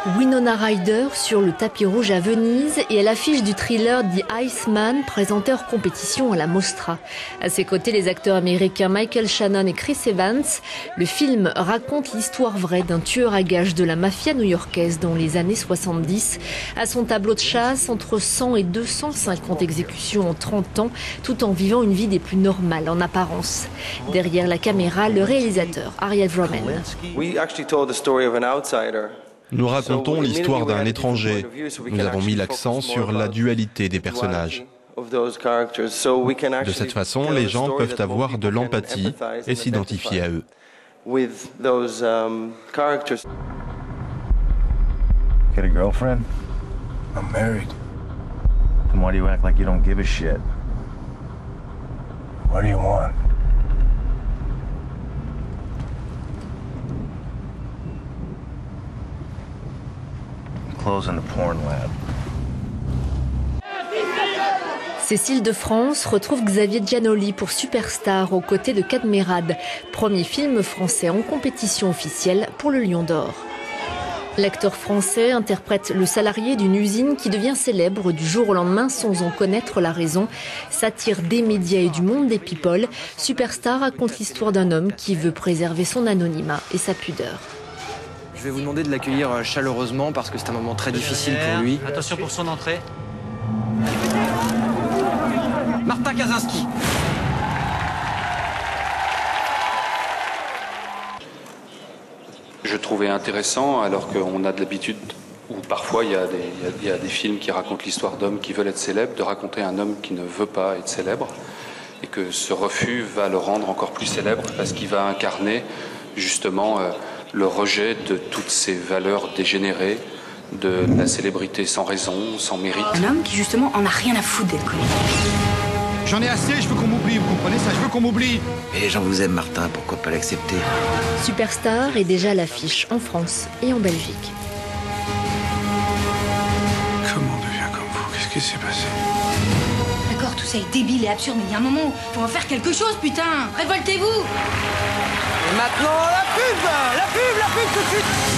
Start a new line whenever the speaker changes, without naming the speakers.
Winona Ryder sur le tapis rouge à Venise et à l'affiche du thriller The Iceman, présenté hors compétition à la Mostra. À ses côtés, les acteurs américains Michael Shannon et Chris Evans. Le film raconte l'histoire vraie d'un tueur à gages de la mafia new-yorkaise dans les années 70. À son tableau de chasse, entre 100 et 250 exécutions en 30 ans, tout en vivant une vie des plus normales en apparence. Derrière la caméra, le réalisateur Ariel Vromen.
Nous racontons l'histoire d'un étranger. Nous avons mis l'accent sur la dualité des personnages. De cette façon, les gens peuvent avoir de l'empathie et s'identifier à eux.
Get a girlfriend? I'm married. Then why do you act like you don't give a shit? What do you want? Closing the porn lab.
Cécile de France retrouve Xavier Giannoli pour Superstar aux côtés de Cadmerade, premier film français en compétition officielle pour le Lion d'Or. L'acteur français interprète le salarié d'une usine qui devient célèbre du jour au lendemain sans en connaître la raison. Satire des médias et du monde des people, Superstar raconte l'histoire d'un homme qui veut préserver son anonymat et sa pudeur.
Je vais vous demander de l'accueillir chaleureusement parce que c'est un moment très difficile pour lui.
Attention pour son entrée.
Martin Kaczynski.
Je trouvais intéressant, alors qu'on a de l'habitude, ou parfois il y a des films qui racontent l'histoire d'hommes qui veulent être célèbres, de raconter un homme qui ne veut pas être célèbre, et que ce refus va le rendre encore plus célèbre, parce qu'il va incarner justement le rejet de toutes ces valeurs dégénérées, de la célébrité sans raison, sans mérite.
Un homme qui justement en a rien à foutre d'être connu.
J'en ai assez, je veux qu'on m'oublie, vous comprenez ça? Je veux qu'on m'oublie.
Et les gens vous aiment, Martin, pourquoi pas l'accepter?
Superstar est déjà à l'affiche en France et en Belgique.
Comment on devient comme vous? Qu'est-ce qui s'est passé?
D'accord, tout ça est débile et absurde, mais il y a un moment où faut en faire quelque chose, putain. Révoltez-vous.
Et maintenant, la pub tout de suite.